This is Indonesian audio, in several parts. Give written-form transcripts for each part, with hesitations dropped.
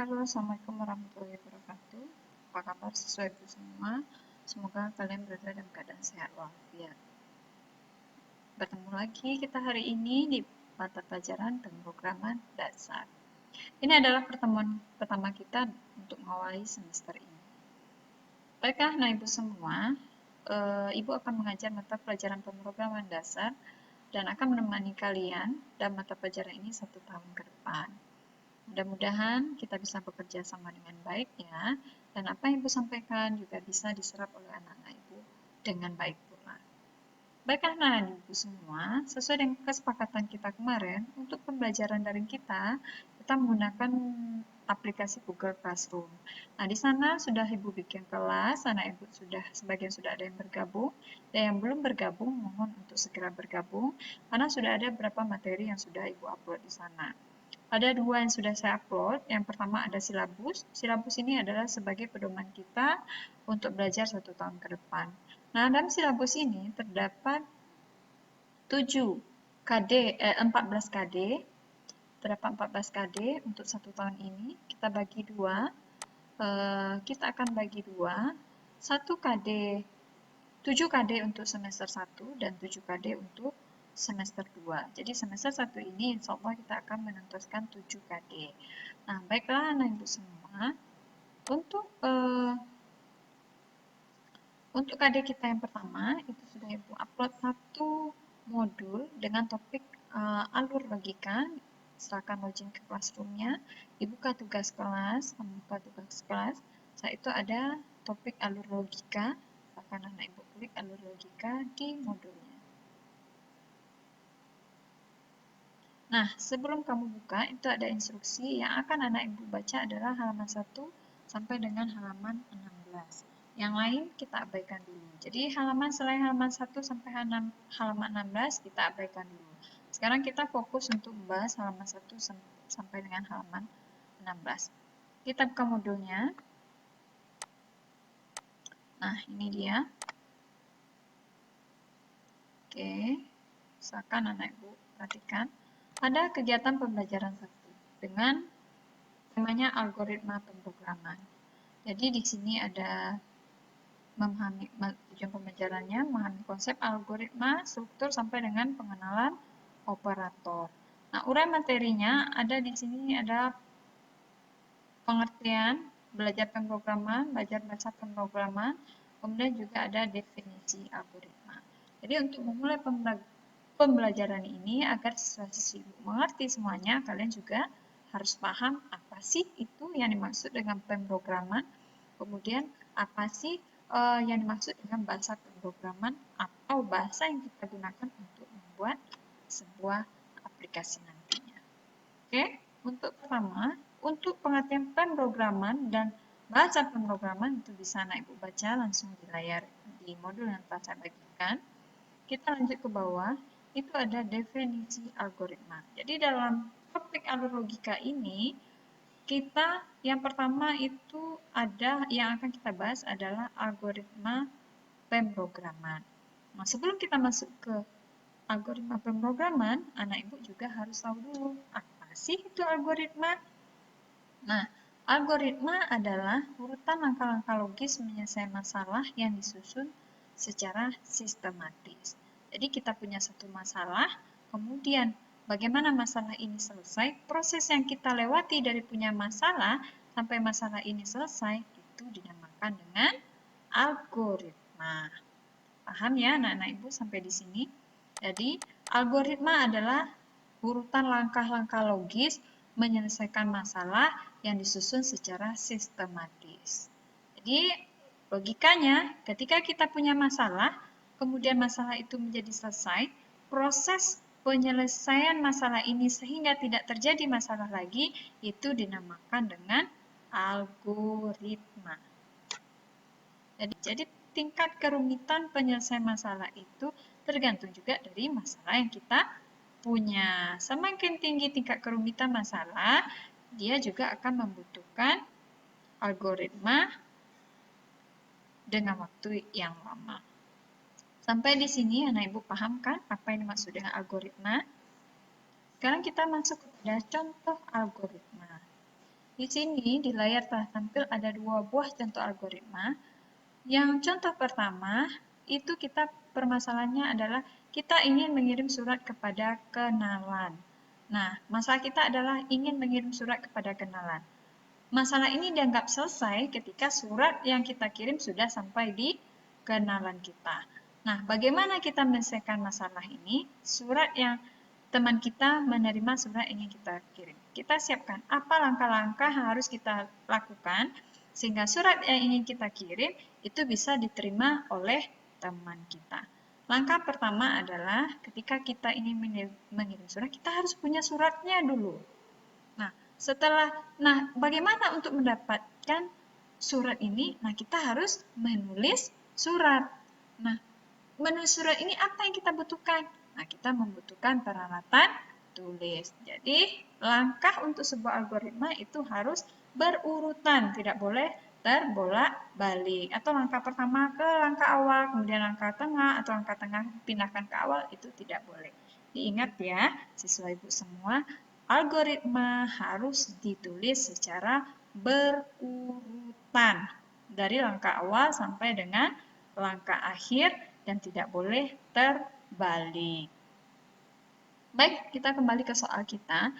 Halo, Assalamualaikum warahmatullahi wabarakatuh. Apa kabar siswa ibu semua? Semoga kalian berada dalam keadaan sehat walafiat. Bertemu lagi kita hari ini di mata pelajaran pemrograman dasar. Ini adalah pertemuan pertama kita untuk mengawali semester ini. Baiklah, nah ibu semua, ibu akan mengajar mata pelajaran pemrograman dasar dan akan menemani kalian dalam mata pelajaran ini 1 tahun ke depan. Mudah-mudahan kita bisa bekerja sama dengan baik ya, dan apa yang Ibu sampaikan juga bisa diserap oleh anak-anak Ibu dengan baik pula. Baiklah, nah Ibu semua, sesuai dengan kesepakatan kita kemarin, untuk pembelajaran daring kita menggunakan aplikasi Google Classroom. Nah, di sana sudah Ibu bikin kelas, anak Ibu sebagian sudah ada yang bergabung, dan yang belum bergabung mohon untuk segera bergabung, karena sudah ada beberapa materi yang sudah Ibu upload di sana. Ada 2 yang sudah saya upload. Yang pertama ada silabus. Silabus ini adalah sebagai pedoman kita untuk belajar 1 tahun ke depan. Nah, dalam silabus ini terdapat 14 KD. Terdapat 14 KD untuk 1 tahun ini. Kita bagi 2. Kita akan bagi 2. 1 KD, 7 KD untuk semester 1 dan 7 KD untuk semester 2. Jadi semester 1 ini insya Allah kita akan menuntaskan 7 KD. Nah, baiklah anak ibu semua, untuk KD kita yang pertama, itu sudah ibu upload 1 modul dengan topik alur logika. Serahkan login ke classroom-nya, dibuka tugas kelas, membuka tugas kelas. Setelah itu ada topik alur logika, akan anak ibu klik alur logika di modulnya. Nah, sebelum kamu buka, itu ada instruksi yang akan anak ibu baca adalah halaman 1 sampai dengan halaman 16. Yang lain kita abaikan dulu. Jadi selain halaman 1 sampai halaman 16 kita abaikan dulu. Sekarang kita fokus untuk membahas halaman 1 sampai dengan halaman 16. Kita buka modulnya. Nah, ini dia. Oke, silakan anak ibu perhatikan. Ada kegiatan pembelajaran 1 dengan temanya algoritma pemrograman. Jadi di sini ada memahami tujuan pembelajarannya, memahami konsep algoritma, struktur sampai dengan pengenalan operator. Nah, uraian materinya ada di sini ada pengertian, belajar pemrograman, belajar baca pemrograman, kemudian juga ada definisi algoritma. Jadi untuk memulai pembelajaran ini agar siswa-siswi mengerti semuanya, kalian juga harus paham apa sih itu yang dimaksud dengan pemrograman, kemudian apa sih yang dimaksud dengan bahasa pemrograman atau bahasa yang kita gunakan untuk membuat sebuah aplikasi nantinya. Oke, untuk pertama, untuk pengertian pemrograman dan bahasa pemrograman itu bisa anak ibu baca langsung di layar di modul yang telah saya bagikan. Kita lanjut ke bawah, itu ada definisi algoritma. Jadi dalam topik alur logika ini, kita yang pertama itu ada yang akan kita bahas adalah algoritma pemrograman. Nah, sebelum kita masuk ke algoritma pemrograman, anak ibu juga harus tahu dulu apa sih itu algoritma. Nah, algoritma adalah urutan langkah-langkah logis menyelesaikan masalah yang disusun secara sistematis. Jadi kita punya satu masalah, kemudian bagaimana masalah ini selesai, proses yang kita lewati dari punya masalah sampai masalah ini selesai, itu dinamakan dengan algoritma. Paham ya anak-anak ibu sampai di sini? Jadi, algoritma adalah urutan langkah-langkah logis menyelesaikan masalah yang disusun secara sistematis. Jadi, logikanya ketika kita punya masalah, kemudian masalah itu menjadi selesai, proses penyelesaian masalah ini sehingga tidak terjadi masalah lagi, itu dinamakan dengan algoritma. Jadi tingkat kerumitan penyelesaian masalah itu tergantung juga dari masalah yang kita punya. Semakin tinggi tingkat kerumitan masalah, dia juga akan membutuhkan algoritma dengan waktu yang lama. Sampai di sini anak ibu paham kan apa yang dimaksud dengan algoritma? Sekarang kita masuk kepada contoh algoritma. Di sini di layar telah tampil ada dua buah contoh algoritma. Yang contoh pertama, itu permasalahannya adalah kita ingin mengirim surat kepada kenalan. Nah, masalah kita adalah ingin mengirim surat kepada kenalan. Masalah ini dianggap selesai ketika surat yang kita kirim sudah sampai di kenalan kita. Nah, bagaimana kita menyelesaikan masalah ini? Surat yang teman kita menerima surat yang ingin kita kirim. Kita siapkan apa langkah-langkah yang harus kita lakukan sehingga surat yang ingin kita kirim itu bisa diterima oleh teman kita. Langkah pertama adalah ketika kita ingin mengirim surat, kita harus punya suratnya dulu. Nah, bagaimana untuk mendapatkan surat ini? Nah, kita harus menulis surat. Nah, menulis surat ini apa yang kita butuhkan? Nah, kita membutuhkan peralatan tulis. Jadi, langkah untuk sebuah algoritma itu harus berurutan, tidak boleh terbolak-balik. Atau langkah pertama ke langkah awal, kemudian langkah tengah, atau langkah tengah pindahkan ke awal, itu tidak boleh. Diingat ya, siswa ibu semua, algoritma harus ditulis secara berurutan. Dari langkah awal sampai dengan langkah akhir dan tidak boleh terbalik. Baik, kita kembali ke soal kita.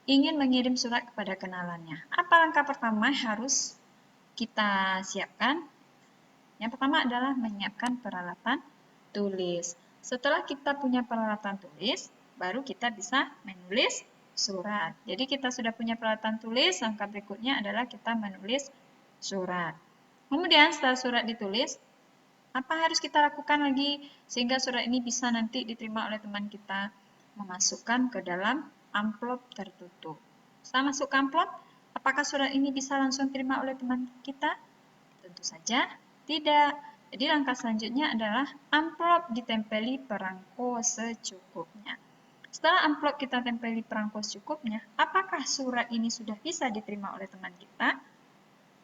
Ingin mengirim surat kepada kenalannya. Apa langkah pertama yang harus kita siapkan? Yang pertama adalah menyiapkan peralatan tulis. Setelah kita punya peralatan tulis, baru kita bisa menulis surat. Jadi kita sudah punya peralatan tulis, langkah berikutnya adalah kita menulis surat. Kemudian setelah surat ditulis, apa harus kita lakukan lagi sehingga surat ini bisa nanti diterima oleh teman kita? Memasukkan ke dalam amplop tertutup. Setelah masuk ke amplop, apakah surat ini bisa langsung diterima oleh teman kita? Tentu saja tidak. Jadi langkah selanjutnya adalah amplop ditempeli perangko secukupnya. Setelah amplop kita tempeli perangko secukupnya, apakah surat ini sudah bisa diterima oleh teman kita?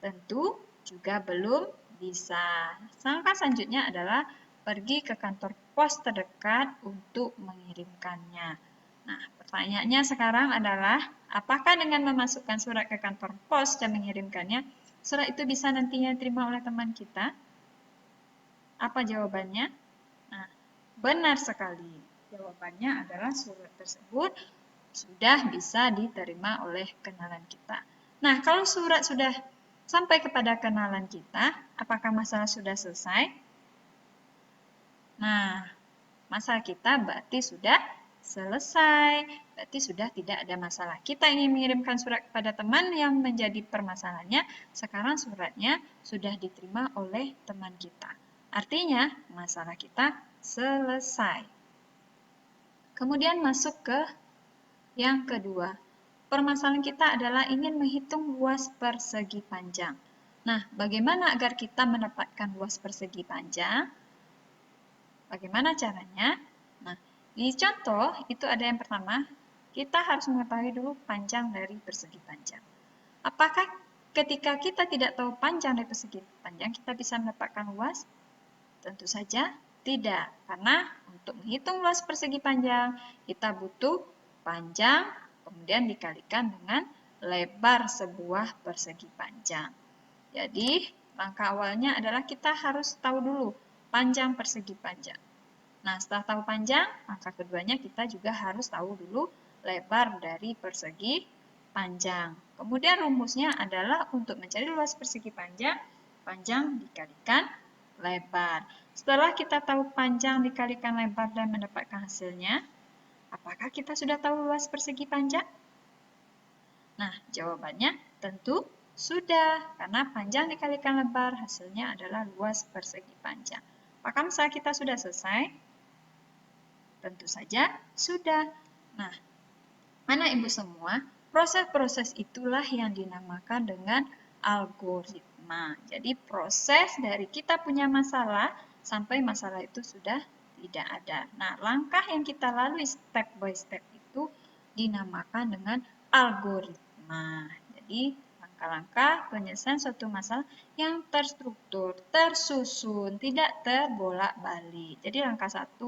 Tentu juga belum bisa. Langkah selanjutnya adalah pergi ke kantor pos terdekat untuk mengirimkannya. Nah, pertanyaannya sekarang adalah, apakah dengan memasukkan surat ke kantor pos dan mengirimkannya, surat itu bisa nantinya diterima oleh teman kita? Apa jawabannya? Nah, benar sekali. Jawabannya adalah surat tersebut sudah bisa diterima oleh kenalan kita. Nah, kalau surat sudah sampai kepada kenalan kita, apakah masalah sudah selesai? Nah, masalah kita berarti sudah selesai. Berarti sudah tidak ada masalah. Kita ingin mengirimkan surat kepada teman yang menjadi permasalahannya, sekarang suratnya sudah diterima oleh teman kita. Artinya, masalah kita selesai. Kemudian masuk ke yang kedua. Permasalahan kita adalah ingin menghitung luas persegi panjang. Nah, bagaimana agar kita mendapatkan luas persegi panjang? Bagaimana caranya? Nah, di contoh itu ada yang pertama, kita harus mengetahui dulu panjang dari persegi panjang. Apakah ketika kita tidak tahu panjang dari persegi panjang, kita bisa mendapatkan luas? Tentu saja tidak, karena untuk menghitung luas persegi panjang, kita butuh panjang, kemudian dikalikan dengan lebar sebuah persegi panjang. Jadi, langkah awalnya adalah kita harus tahu dulu panjang persegi panjang. Nah, setelah tahu panjang, langkah keduanya kita juga harus tahu dulu lebar dari persegi panjang. Kemudian rumusnya adalah untuk mencari luas persegi panjang, panjang dikalikan lebar. Setelah kita tahu panjang dikalikan lebar dan mendapatkan hasilnya, apakah kita sudah tahu luas persegi panjang? Nah, jawabannya tentu sudah, karena panjang dikalikan lebar hasilnya adalah luas persegi panjang. Apakah masalah kita sudah selesai? Tentu saja sudah. Nah, anak ibu semua, proses-proses itulah yang dinamakan dengan algoritma. Jadi proses dari kita punya masalah sampai masalah itu sudah tidak ada. Nah, langkah yang kita lalui step by step itu dinamakan dengan algoritma. Jadi langkah-langkah penyelesaian suatu masalah yang terstruktur, tersusun, tidak terbolak-balik. Jadi langkah 1,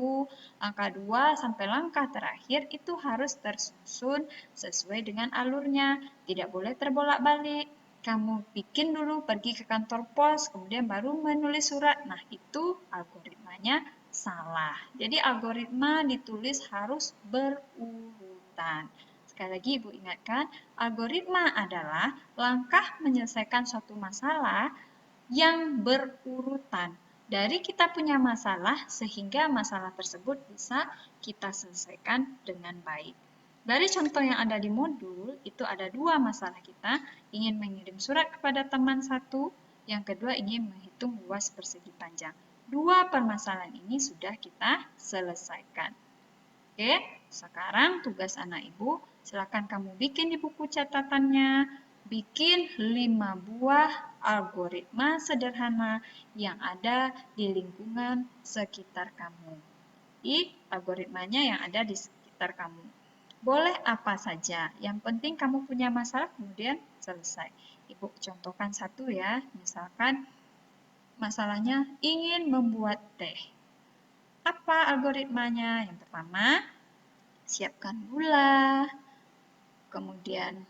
langkah 2, sampai langkah terakhir itu harus tersusun sesuai dengan alurnya. Tidak boleh terbolak-balik. Kamu bikin dulu, pergi ke kantor pos, kemudian baru menulis surat. Nah, itu algoritmanya salah. Jadi algoritma ditulis harus berurutan. Sekali lagi Ibu ingatkan, algoritma adalah langkah menyelesaikan suatu masalah yang berurutan. Dari kita punya masalah sehingga masalah tersebut bisa kita selesaikan dengan baik. Dari contoh yang ada di modul, itu ada 2 masalah kita, ingin mengirim surat kepada teman 1, yang kedua ingin menghitung luas persegi panjang. 2 permasalahan ini sudah kita selesaikan. Oke, sekarang tugas anak ibu, silakan kamu bikin di buku catatannya, bikin 5 buah algoritma sederhana yang ada di lingkungan sekitar kamu. Algoritmanya yang ada di sekitar kamu. Boleh apa saja, yang penting kamu punya masalah kemudian selesai. Ibu contohkan satu ya, misalkan masalahnya ingin membuat teh. Apa algoritmanya? Yang pertama, siapkan gula, kemudian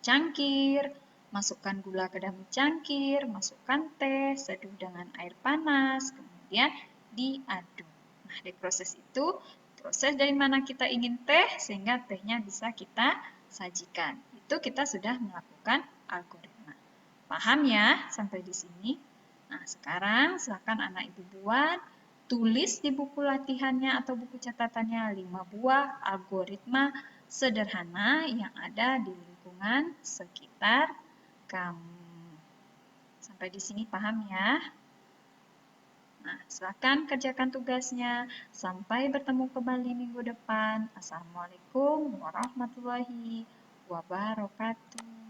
cangkir, masukkan gula ke dalam cangkir, masukkan teh, seduh dengan air panas, kemudian diaduk. Nah, di proses itu, proses dari mana kita ingin teh sehingga tehnya bisa kita sajikan. Itu kita sudah melakukan algoritma. Paham ya sampai di sini? Nah, sekarang silakan anak ibu buat, tulis di buku latihannya atau buku catatannya 5 buah algoritma sederhana yang ada di lingkungan sekitar kamu. Sampai di sini paham ya? Nah, silakan kerjakan tugasnya. Sampai bertemu kembali minggu depan. Assalamualaikum warahmatullahi wabarakatuh.